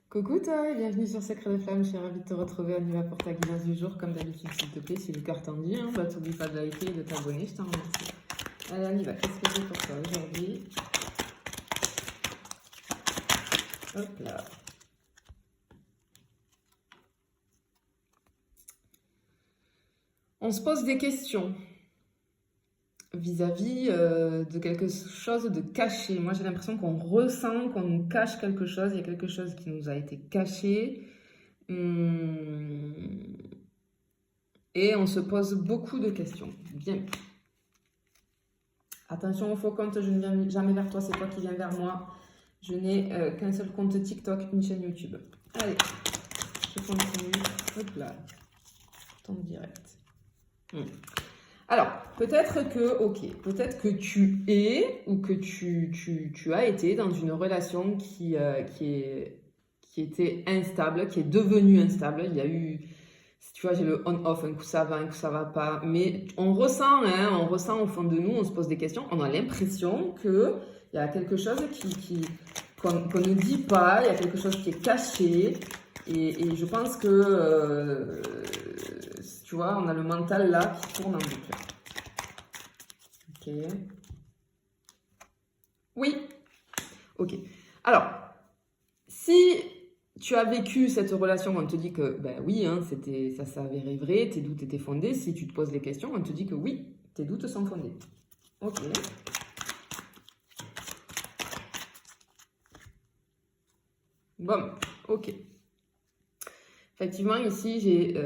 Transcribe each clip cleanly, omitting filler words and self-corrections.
Coucou toi et bienvenue sur Secret de Flamme, je suis ravie de te retrouver. On y va pour ta guidance du jour, comme d'habitude s'il te plaît, c'est le cœur tendu, t'oublie pas de liker et de t'abonner, je t'en remercie. Allez on y va, qu'est-ce que j'ai pour toi aujourd'hui? Hop là. On se pose des questions vis-à-vis de quelque chose de caché. Moi j'ai l'impression qu'on ressent qu'on nous cache quelque chose, il y a quelque chose qui nous a été caché. Et on se pose beaucoup de questions. Bien. Attention au faux compte, je ne viens jamais vers toi, c'est toi qui viens vers moi. Je n'ai qu'un seul compte TikTok, une chaîne YouTube. Allez, je continue. Hop là, ton direct. Alors, peut-être que tu es ou que tu as été dans une relation qui était instable, qui est devenue instable. Il y a eu, tu vois, j'ai le on-off, un coup ça va pas. Mais on ressent au fond de nous, on se pose des questions. On a l'impression qu'il y a quelque chose qu'on ne dit pas, il y a quelque chose qui est caché. Et je pense que, tu vois, on a le mental là qui tourne en boucle. Ok. Oui. Ok. Alors, si tu as vécu cette relation, on te dit que, ben oui, ça s'avérait vrai, tes doutes étaient fondés. Si tu te poses des questions, on te dit que oui, tes doutes sont fondés. Ok. Bon, ok. Effectivement, ici, j'ai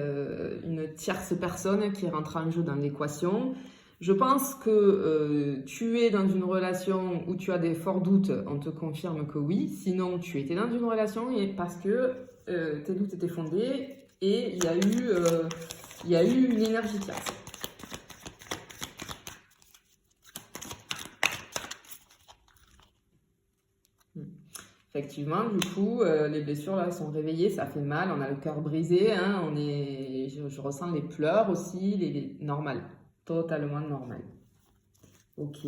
une tierce personne qui rentre en jeu dans l'équation. Je pense que tu es dans une relation où tu as des forts doutes, on te confirme que oui. Sinon, tu étais dans une relation parce que tes doutes étaient fondés et il y a eu une énergie tierce. Effectivement, du coup, les blessures là sont réveillées, ça fait mal, on a le cœur brisé, je ressens les pleurs aussi, normal, totalement normal. Ok.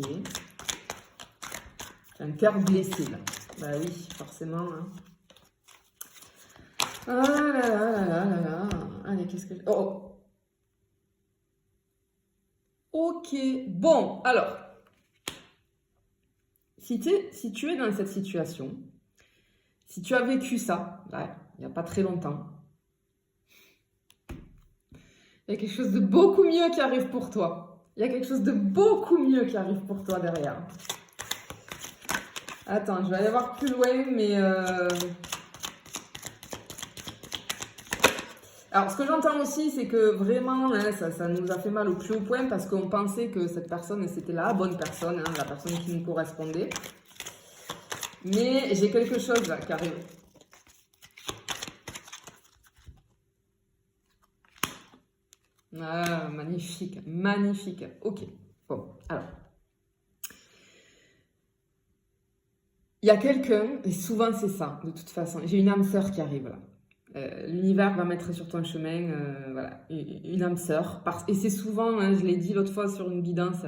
Un cœur blessé là. Bah oui, forcément. Ah là là là là là là. Allez, qu'est-ce que... Oh. Ok, bon, alors. Si tu es dans cette situation, si tu as vécu ça, là, il n'y a pas très longtemps, il y a quelque chose de beaucoup mieux qui arrive pour toi. Il y a quelque chose de beaucoup mieux qui arrive pour toi derrière. Attends, je vais aller voir plus loin, mais... Alors, ce que j'entends aussi, c'est que vraiment, ça nous a fait mal au plus haut point parce qu'on pensait que cette personne, c'était la bonne personne, la personne qui nous correspondait. Mais j'ai quelque chose là qui arrive. Ah, magnifique, magnifique. Ok, bon, alors. Il y a quelqu'un, et souvent c'est ça, de toute façon. J'ai une âme sœur qui arrive là. L'univers va mettre sur ton chemin, voilà, une âme sœur. Et c'est souvent, je l'ai dit l'autre fois sur une guidance,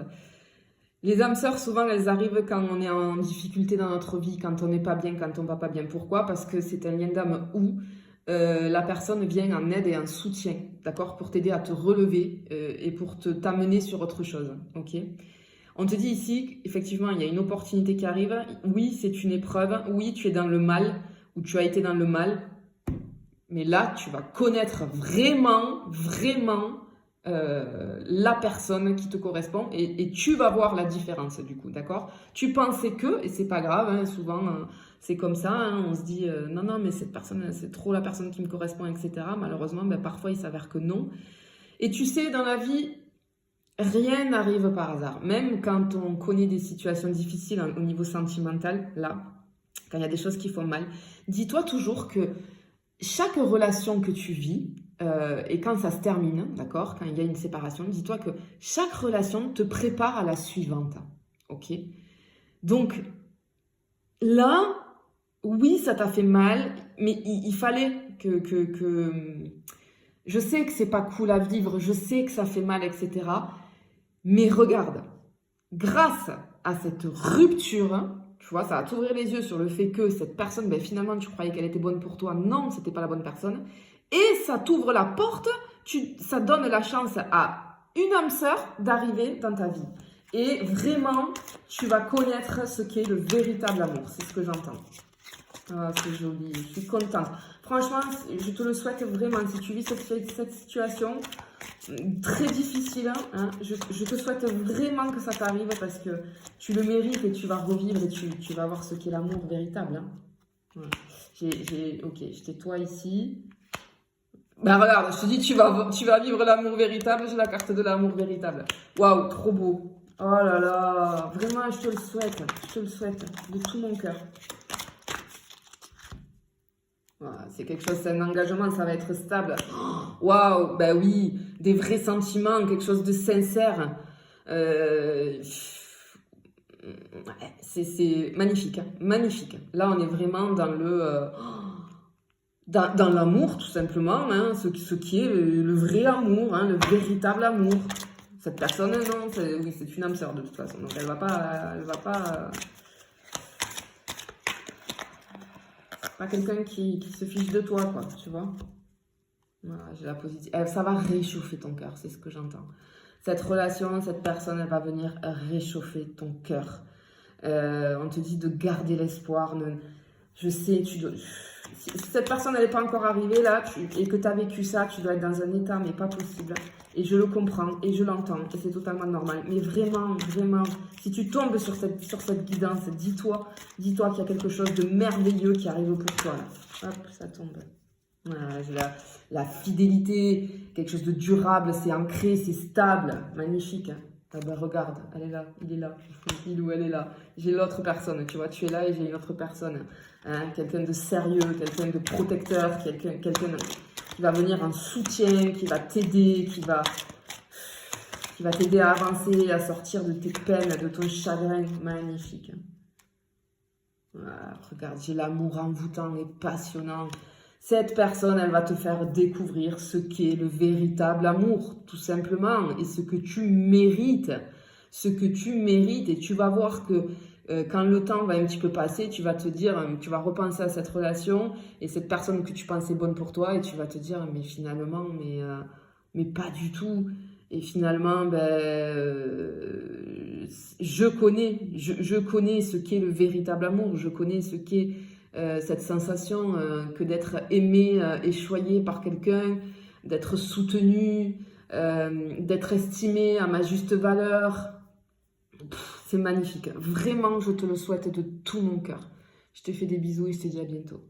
les âmes sœurs, souvent, elles arrivent quand on est en difficulté dans notre vie, quand on n'est pas bien, quand on ne va pas bien. Pourquoi? Parce que c'est un lien d'âme où la personne vient en aide et en soutien, d'accord? Pour t'aider à te relever et pour t'amener sur autre chose, ok? On te dit ici, effectivement, il y a une opportunité qui arrive. Oui, c'est une épreuve. Oui, tu es dans le mal ou tu as été dans le mal. Mais là, tu vas connaître vraiment la personne qui te correspond et tu vas voir la différence du coup, d'accord? Tu pensais que, et c'est pas grave, souvent c'est comme ça, on se dit non, mais cette personne, c'est trop la personne qui me correspond, etc. Malheureusement, parfois il s'avère que non. Et tu sais, dans la vie, rien n'arrive par hasard. Même quand on connaît des situations difficiles au niveau sentimental, là, quand il y a des choses qui font mal, dis-toi toujours que chaque relation que tu vis, et quand ça se termine, d'accord, quand il y a une séparation, dis-toi que chaque relation te prépare à la suivante, ok? Donc, là, oui, ça t'a fait mal, mais il fallait que... Je sais que c'est pas cool à vivre, je sais que ça fait mal, etc. Mais regarde, grâce à cette rupture, Tu vois, ça va t'ouvrir les yeux sur le fait que cette personne, ben, finalement, tu croyais qu'elle était bonne pour toi. Non, c'était pas la bonne personne. Et ça t'ouvre la porte, ça donne la chance à une âme sœur d'arriver dans ta vie. Et vraiment, tu vas connaître ce qu'est le véritable amour. C'est ce que j'entends. Ah, c'est joli, je suis contente. Franchement, je te le souhaite vraiment. Si tu vis cette situation très difficile, hein, je te souhaite vraiment que ça t'arrive parce que tu le mérites et tu vas revivre et tu vas voir ce qu'est l'amour véritable. Hein. Ouais. Ok, je tais-toi ici. Ben regarde, je te dis, tu vas vivre l'amour véritable. J'ai la carte de l'amour véritable. Waouh, trop beau. Oh là là, vraiment, je te le souhaite de tout mon cœur. Voilà, c'est quelque chose, c'est un engagement, ça va être stable. Waouh, ben oui, des vrais sentiments, quelque chose de sincère. C'est magnifique, hein, magnifique. Là, on est vraiment dans dans l'amour, tout simplement, hein, ce qui est le vrai amour, hein, le véritable amour. Cette personne, non, oui, c'est une âme sœur de toute façon, donc elle va pas. Pas quelqu'un qui se fiche de toi, quoi, tu vois. Voilà, j'ai la positive. Ça va réchauffer ton cœur, c'est ce que j'entends. Cette relation, cette personne, elle va venir réchauffer ton cœur. On te dit de garder l'espoir. Je sais, si cette personne n'est pas encore arrivée là et que tu as vécu ça, tu dois être dans un état, mais pas possible. Et je le comprends et je l'entends et c'est totalement normal. Mais vraiment, vraiment, si tu tombes sur cette guidance, dis-toi qu'il y a quelque chose de merveilleux qui arrive pour toi. Là. Hop, ça tombe. Voilà, la fidélité, quelque chose de durable, c'est ancré, c'est stable, magnifique. Ah ben regarde, elle est là, il est là, il ou elle est là. J'ai l'autre personne, tu vois, tu es là et j'ai une autre personne. Hein, quelqu'un de sérieux, quelqu'un de protecteur, quelqu'un qui va venir en soutien, qui va t'aider, qui va t'aider à avancer, à sortir de tes peines, de ton chagrin. Magnifique. Voilà, regarde, j'ai l'amour envoûtant et passionnant. Cette personne, elle va te faire découvrir ce qu'est le véritable amour, tout simplement, et ce que tu mérites. Ce que tu mérites, et tu vas voir que quand le temps va un petit peu passer, tu vas te dire, tu vas repenser à cette relation, et cette personne que tu pensais bonne pour toi, et tu vas te dire, mais finalement, mais pas du tout. Et finalement, je connais ce qu'est le véritable amour, je connais ce qu'est cette sensation que d'être aimé et choyé par quelqu'un, d'être soutenu, d'être estimé à ma juste valeur. C'est magnifique. Vraiment, je te le souhaite de tout mon cœur. Je te fais des bisous et je te dis à bientôt.